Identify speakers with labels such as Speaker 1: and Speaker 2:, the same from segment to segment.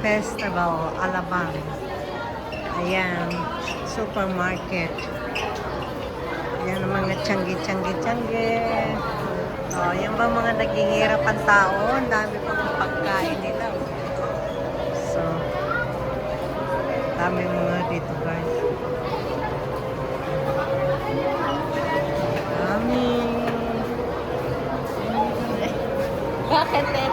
Speaker 1: Festival, Alabang. Ayan, supermarket. Ayan ang mga tiyanggi. Oh, yan ba mga naghihirap ang tao? Ang dami pang pagkain nila. So, dami mga dito guys. Dami.
Speaker 2: Bakit eh?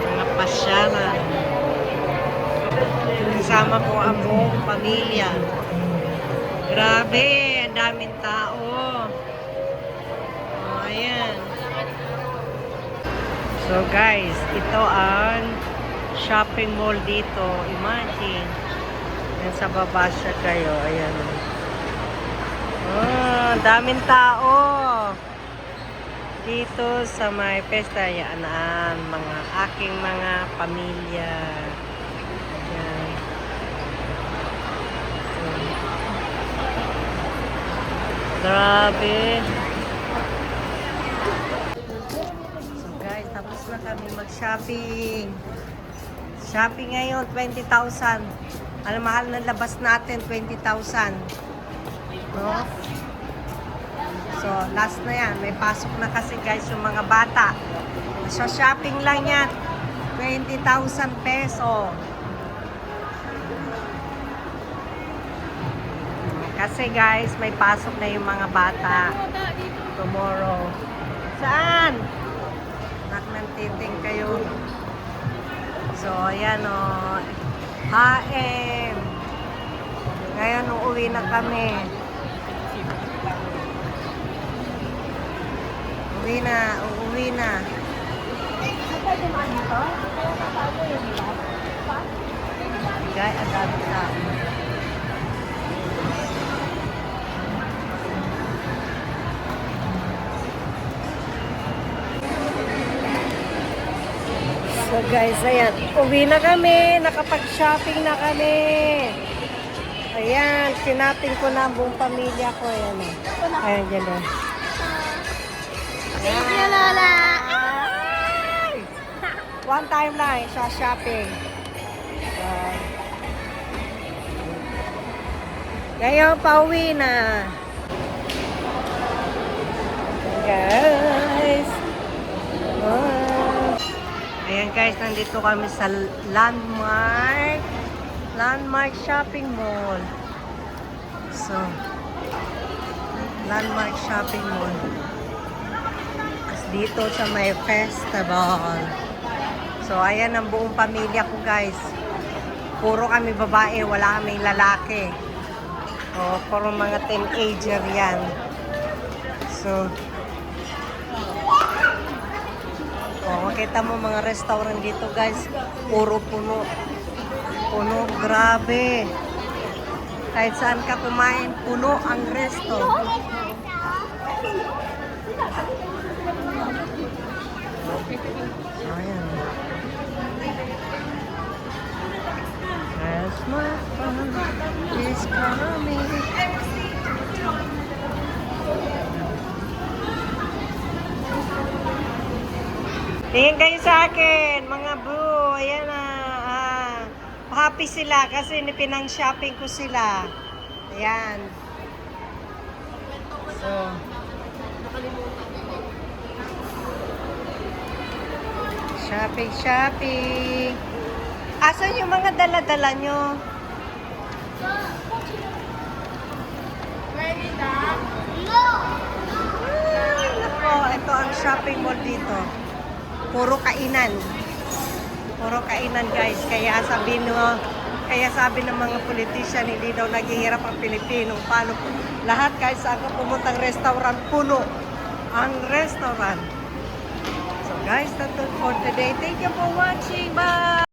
Speaker 1: Mga pasyalan. Kasama ko ang buong pamilya. Grabe, ang daming tao. Oh, ayan. So guys, ito ang shopping mall dito. Imagine. Yan sa baba siya kayo. Ayan. Oh, daming tao. Dito sa may pesta. Yan ang mga aking mga pamilya. Ayan. Grabe. So guys, tapos na kami mag-shopping. Shopping ngayon, 20,000. Ang mahal na labas natin, 20,000. No? So, last na yan. May pasok na kasi guys yung mga bata. So, shopping lang yan. 20,000 peso. Kasi guys, may pasok na yung mga bata. Tomorrow. Saan? Nak ng titing kayo. So, ayan o. HM. Ngayon, uuwi na kami. Uuwi na. Guys, agad na. So guys, ayan. Uwi na kami. Nakapag-shopping na kami. Ayan. Sinating ko na ang buong pamilya ko. Ayan. Ayan, gano'n.
Speaker 2: Thank you, Lola!
Speaker 1: One time lang sa shopping. Ngayon, pauwi na. Guys. Ayan guys, nandito kami sa Landmark Shopping Mall. So, Landmark Shopping Mall. Dito sa may festival. So, ayan ang buong pamilya ko guys. Puro kami babae, wala kaming lalaki. O, puro mga teenager yan. So, makita mo mga restaurant dito guys. Puro puno. Puno, grabe. Kahit saan ka kumain, puno ang resto. Ayan. As my fun is coming. Tingin kayo sa akin, mga boo. Ayan na. Happy sila kasi pinang-shopping ko sila. Ayan. So, shopping. Asan yung mga dala-dala nyo? Nako, ito ang shopping mall dito. Puro kainan. Puro kainan guys. Kaya sabi ng mga politician, hindi daw naghihirap ang Pilipino. Paano? Lahat guys, ako pumuntang restaurant, puno ang restaurant. So guys, that's all for today. Thank you for watching. Bye!